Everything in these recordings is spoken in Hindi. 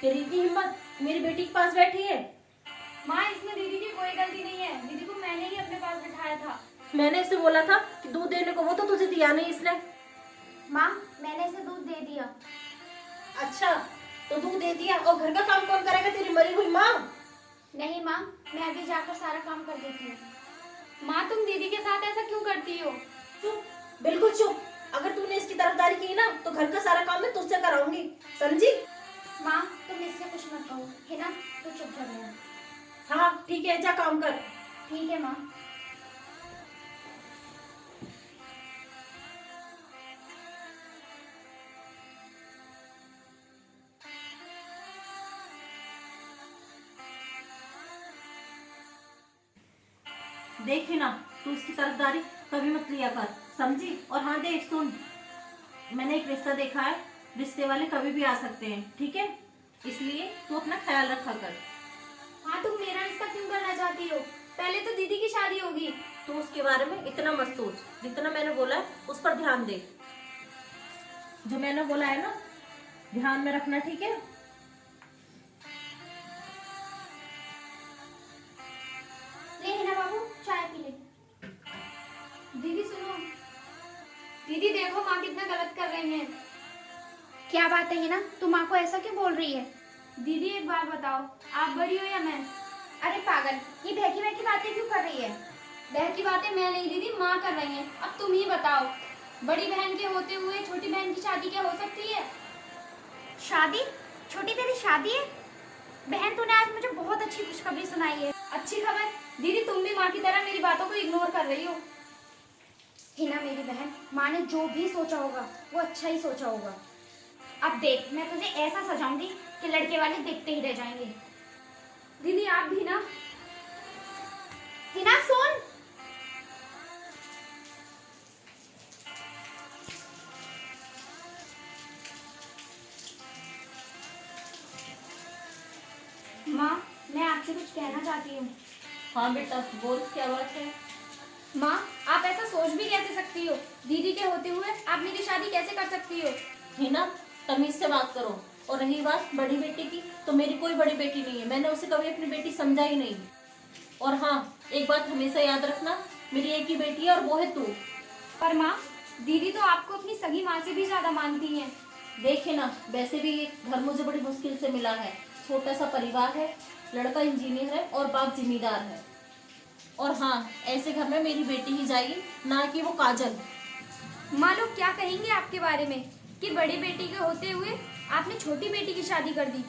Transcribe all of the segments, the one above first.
तेरी इतनी हिम्मत मेरी बेटी के पास बैठी है। माँ, इसमें दीदी की कोई गलती नहीं है। दीदी को मैंने ही अपने पास बिठाया था। मैंने इसे बोला था कि दूध देने को, वो तो तुझे दिया नहीं इसने। माँ, मैंने इसे दूध दे दिया। अच्छा, तो दूध दे दिया और घर का काम कौन करेगा तेरी मरी हुई माँ? नहीं माँ, मैं अभी जाकर सारा काम कर देती हूँ। माँ, तुम दीदी के साथ ऐसा क्यों करती हो? चुप, बिल्कुल चुप। अगर तूने इसकी तरफदारी की ना तो घर का सारा काम मैं तुझसे कराऊंगी, समझी? माँ, तुम इससे कुछ मत कहो, है ना? तो चुप कर रहे। हाँ ठीक है, जा काम कर। ठीक है माँ। देख ना, तू इसकी तरफदारी कभी मत लिया कर, समझी? और हाँ देख सुन, मैंने एक रिश्ता देखा है, रिश्ते वाले कभी भी आ सकते हैं, ठीक है? इसलिए तू अपना ख्याल रखा कर। हाँ, तुम मेरा रिश्ता क्यों करना चाहती हो? पहले तो दीदी की शादी होगी। तू उसके बारे में इतना मत सोच, जितना मैंने बोला है उस पर ध्यान दे। जो मैंने बोला है ना, ध्यान में रखना, ठीक है? ले हिना बाबू, चाय पी ले। दीदी सुनो। दीदी देखो, माँ कितना गलत कर रही है। क्या बात है हिना, तू माँ को ऐसा क्यों बोल रही है? दीदी एक बार बताओ, आप बड़ी हो या मैं? अरे पागल, ये बहकी बहकी बातें क्यों कर रही है? बहकी बातें मैं नहीं दीदी, माँ कर रही है। अब तुम ही बताओ, बड़ी बहन के होते हुए छोटी बहन की शादी क्या हो सकती है? शादी? छोटी तेरी शादी है? बहन, तूने आज मुझे बहुत अच्छी खुशखबरी सुनाई है। अच्छी खबर? दीदी तुम भी माँ की तरह मेरी बातों को इग्नोर कर रही हो। हिना मेरी बहन, माँ ने जो भी सोचा होगा वो अच्छा ही सोचा होगा। अब देख, मैं तुझे ऐसा सजाऊंगी कि लड़के वाले देखते ही रह जाएंगे। दीदी आप भी ना। हिना सुन। माँ, मैं आपसे कुछ कहना चाहती हूँ। हाँ बेटा बोल, क्या बात है? माँ, आप ऐसा सोच भी कैसे सकती हो? दीदी के होते हुए आप मेरी शादी कैसे कर सकती हो? है ना, तमीज से बात करो। और रही बात बड़ी बेटी की, तो मेरी कोई बड़ी बेटी नहीं है, मैंने उसे कभी अपनी बेटी समझा ही नहीं। और हाँ, एक बात हमेशा याद रखना, मेरी एक ही बेटी है और वो है तू। पर माँ, दीदी तो आपको अपनी सगी माँ से भी ज्यादा मानती हैं। देखे ना, वैसे भी ये घर मुझे बड़ी मुश्किल से मिला है। छोटा सा परिवार है, लड़का इंजीनियर है और बाप जिम्मेदार है। और हाँ, ऐसे घर में मेरी बेटी ही जाएगी, ना कि वो काजल। माँ, लोग क्या कहेंगे आपके बारे में कि बड़ी बेटी के होते हुए आपने छोटी बेटी की शादी कर दी?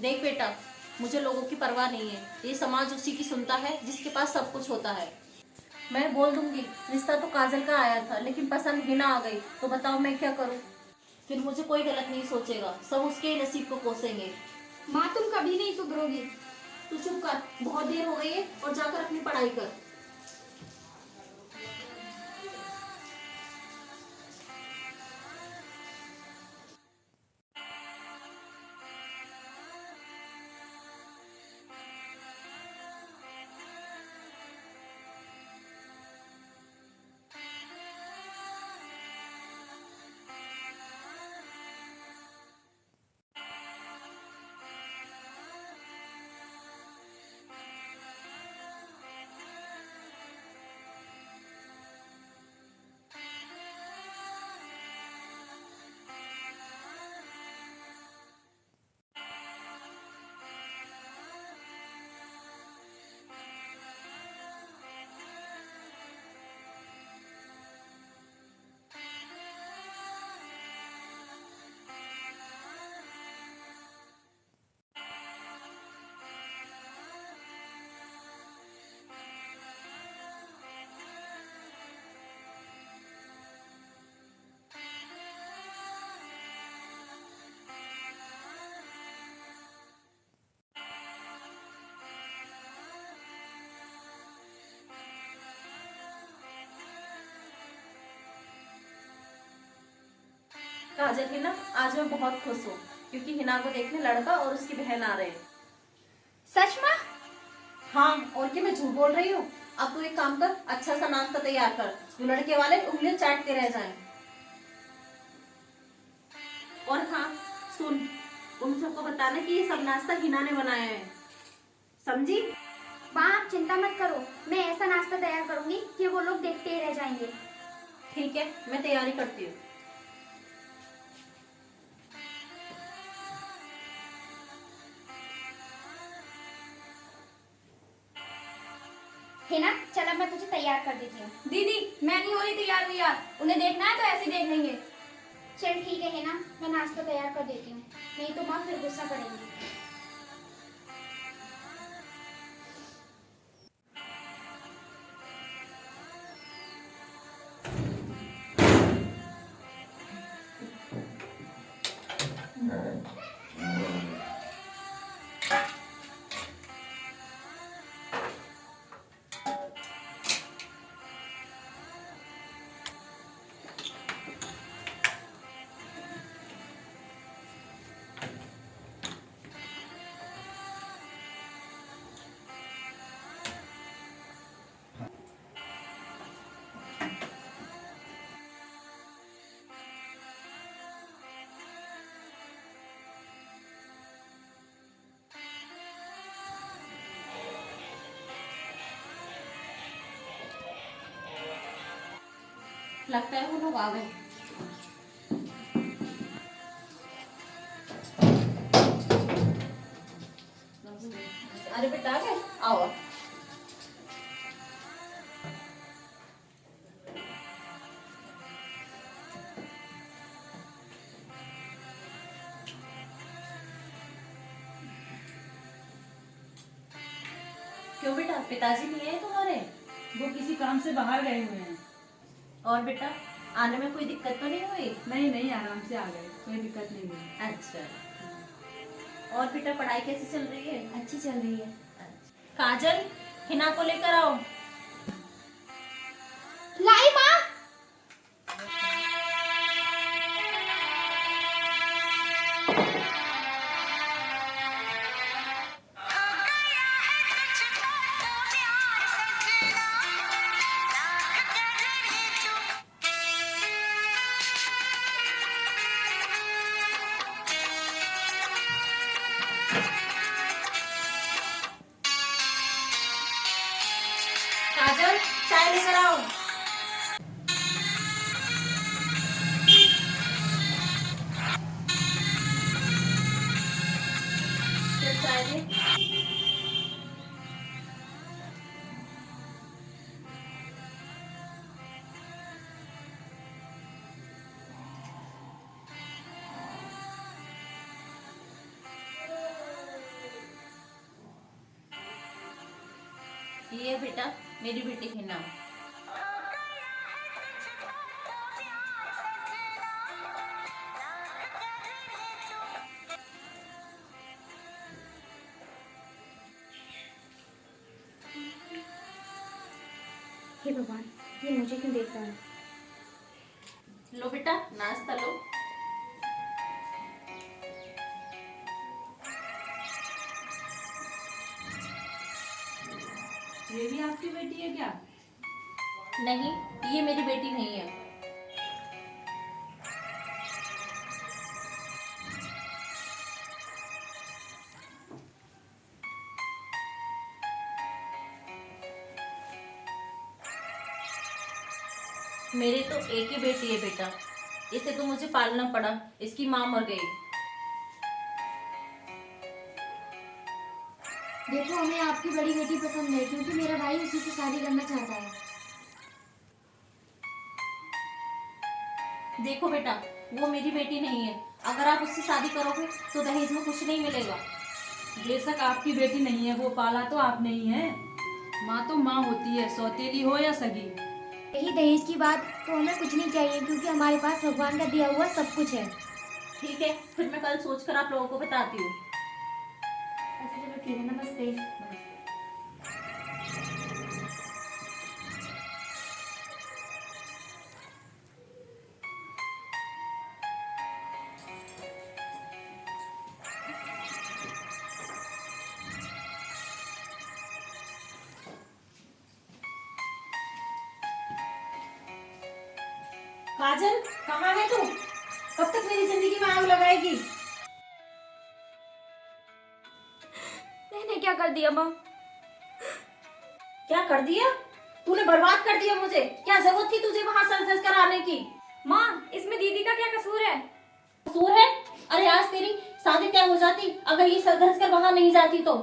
देख बेटा, मुझे लोगों की परवाह नहीं है, ये समाज उसी की सुनता है जिसके पास सब कुछ होता है। मैं बोल दूंगी रिश्ता तो काजल का आया था, लेकिन पसंद हिना आ गई, तो बताओ मैं क्या करूं? फिर मुझे कोई गलत नहीं सोचेगा, सब उसके ही नसीब को कोसेंगे। माँ, तुम कभी नहीं सुधरोगी। तू चुप कर, बहुत देर हो गई है और जाकर अपनी पढ़ाई कर। काजल हिना, आज मैं बहुत खुश हूँ क्योंकि हिना को देखने लड़का और उसकी बहन आ रहे हैं। सच माँ? हाँ, और क्या मैं झूठ बोल रही हूँ? अब तू एक काम कर, अच्छा सा नाश्ता तैयार कर, जो लड़के वाले उंगलियां चाटते रह जाएं। और हाँ सुन, उन सबको बताना कि ये सब नाश्ता हिना ने बनाया है, समझी? माँ आप चिंता मत करो, मैं ऐसा नाश्ता तैयार करूंगी कि वो लोग देखते ही रह जाएंगे। ठीक है, मैं तैयारी करती हूँ। हिना चल अब मैं तुझे तैयार कर देती हूँ। दीदी मैं नहीं हो रही तैयार भैया, उन्हें देखना है तो ऐसे ही देख लेंगे। चल ठीक है हिना, मैं नाश्ता तैयार कर देती हूँ, नहीं तो माँ फिर गुस्सा करेंगी। लगता है वो लोग आ गए। अरे बेटा आ गए, आओ। क्यों बेटा, पिताजी नहीं है तुम्हारे? वो किसी काम से बाहर गए हुए हैं। और बेटा आने में कोई दिक्कत तो नहीं हुई? नहीं नहीं, आराम से आ गए, कोई दिक्कत नहीं हुई। अच्छा। और बेटा पढ़ाई कैसी चल रही है? अच्छी चल रही है। काजल, हिना को लेकर आओ। लाई माँ। काजल, चाय लेकर आओ। चल चाय दे। ये बेटा मेरी बेटी हिना। हे भगवान, ये मुझे क्यों देख रहा है? लो बेटा नाश्ता लो। ये भी आपकी बेटी है क्या? नहीं, ये मेरी बेटी नहीं है। मेरी तो एक ही बेटी है बेटा, इसे तो मुझे पालना पड़ा, इसकी माँ मर गई। देखो हमें आपकी बड़ी बेटी पसंद है क्योंकि मेरा भाई उसी से शादी करना चाहता है। देखो बेटा, वो मेरी बेटी नहीं है, अगर आप उससे शादी करोगे तो दहेज में कुछ नहीं मिलेगा। बेशक आपकी बेटी नहीं है, वो पाला तो आपने ही है। माँ तो माँ होती है, सौतेली हो या सगी। यही दहेज की बात तो हमें कुछ नहीं चाहिए क्योंकि हमारे पास भगवान का दिया हुआ सब कुछ है। ठीक है, फिर मैं कल सोचकर आप लोगों को बताती हूँ। अच्छा चलो ठीक है, नमस्ते। काजल कहाँ है तू? कब तक मेरी जिंदगी में आग लगाएगी? मैंने क्या कर दिया माँ? क्या कर दिया? तूने बर्बाद कर दिया मुझे। क्या जरूरत थी तुझे वहां सर धस कर आने की? माँ, इसमें दीदी का क्या कसूर है? कसूर है? अरे आज तेरी शादी तय हो जाती अगर ये सर धस कर वहां नहीं जाती तो।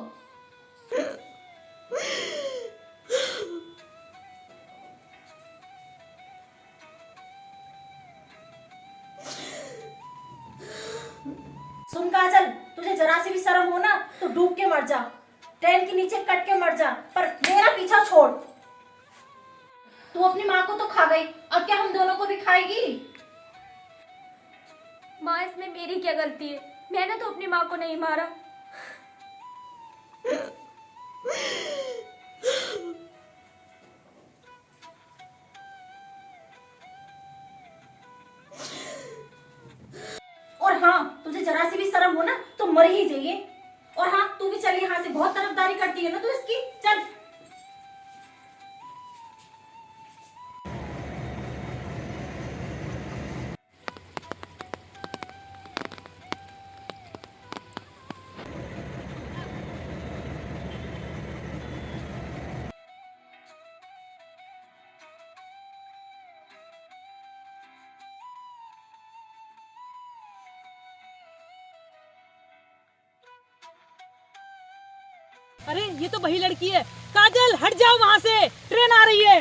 सुन काजल, तुझे जरा सी भी शर्म हो ना तो डूब के मर जा, ट्रेन के नीचे कट के मर जा, पर मेरा पीछा छोड़। तू अपनी माँ को तो खा गई, अब क्या हम दोनों को भी खाएगी? माँ, इसमें मेरी क्या गलती है? मैंने तो अपनी माँ को नहीं मारा। और हाँ, तुझे जरा सी भी शर्म हो ना तो मर ही जाइए। और हाँ, तू भी चल यहाँ से, बहुत तरफदारी करती है ना तू इसकी। चल। अरे ये तो वही लड़की है। काजल हट जाओ वहाँ से, ट्रेन आ रही है।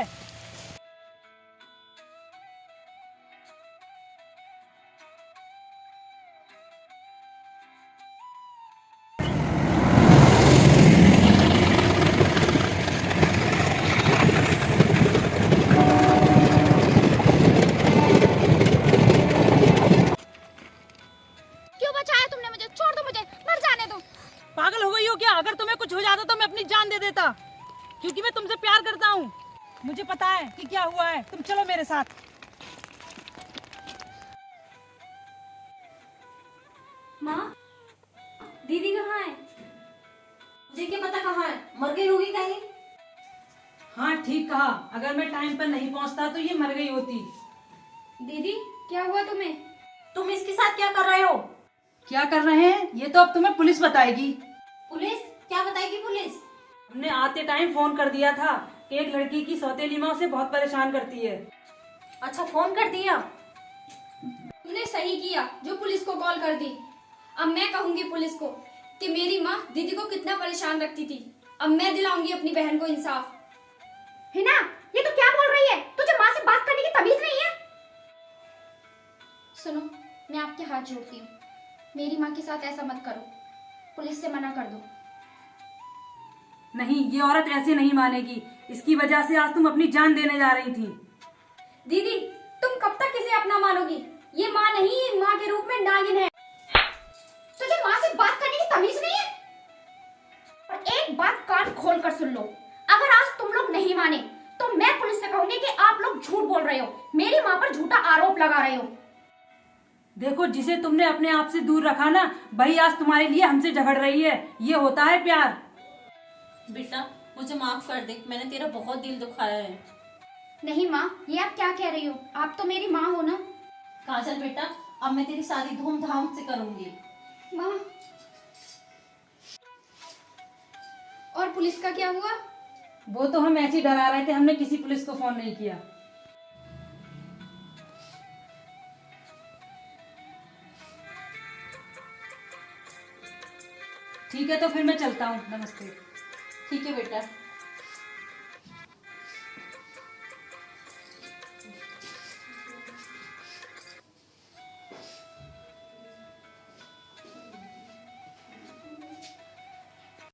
क्यों बचाया तुमने मुझे? छोड़ दो मुझे, मर जाने दो। पागल हो गई हो क्या? अगर तुम्हें कुछ हो जाता तो मैं अपनी जान दे देता, क्योंकि मैं तुमसे प्यार करता हूँ। मुझे पता है कि क्या हुआ है। तुम चलो मेरे साथ। माँ, दीदी कहाँ है? मुझे क्या पता कहाँ है, मर गई होगी कहीं। हाँ ठीक कहा, अगर मैं टाइम पर नहीं पहुँचता तो ये मर गई होती। दीदी, क्या हुआ तुम्हें? तुम इसके साथ क्या कर रहे हो? क्या कर रहे हैं ये तो अब तुम्हें पुलिस बताएगी। पुलिस? क्या बताएगी पुलिस? हमने आते टाइम फोन कर दिया था कि एक लड़की की सौतेली माँ उसे बहुत परेशान करती है। अच्छा, फोन कर दिया? तुमने सही किया जो पुलिस को कॉल कर दी। अब मैं कहूंगी पुलिस को कि मेरी माँ दीदी को कितना परेशान रखती थी। अब मैं दिलाऊंगी अपनी बहन को इंसाफ। हिना, ये तो क्या बोल रही है? तुझे माँ से बात करने की तमीज नहीं है? सुनो, मैं आपके हाथ जोड़ती हूँ, मेरी माँ के साथ ऐसा मत करो। पुलिस से मना कर दो। नहीं, ये औरत ऐसे नहीं मानेगी। इसकी वजह से आज तुम अपनी जान देने जा रही थी। दीदी, तुम कब तक इसे अपना मानोगी? ये माँ नहीं, माँ के रूप में नागिन है। तुझे माँ से बात करने की तमीज नहीं है? और एक बात कान खोल कर सुन लो, अगर आज तुम लोग नहीं माने तो मैं पुलिस से कहूंगी कि आप लोग झूठ बोल रहे हो, मेरी माँ पर झूठा आरोप लगा रहे हो। देखो, जिसे तुमने अपने आप से दूर रखा ना, वही आज तुम्हारे लिए हमसे झगड़ रही है। ये होता है प्यार। बेटा, मुझे माफ कर दे, मैंने तेरा बहुत दिल दुखाया है। नहीं माँ, ये आप क्या कह रही हो? आप तो मेरी माँ हो ना। काजल बेटा, अब मैं तेरी शादी धूमधाम से करूंगी। माँ, और पुलिस का क्या हुआ? वो तो हम ऐसे ही डरा रहे थे, हमने किसी पुलिस को फोन नहीं किया। ठीक है, तो फिर मैं चलता हूँ। नमस्ते। ठीक है बेटा।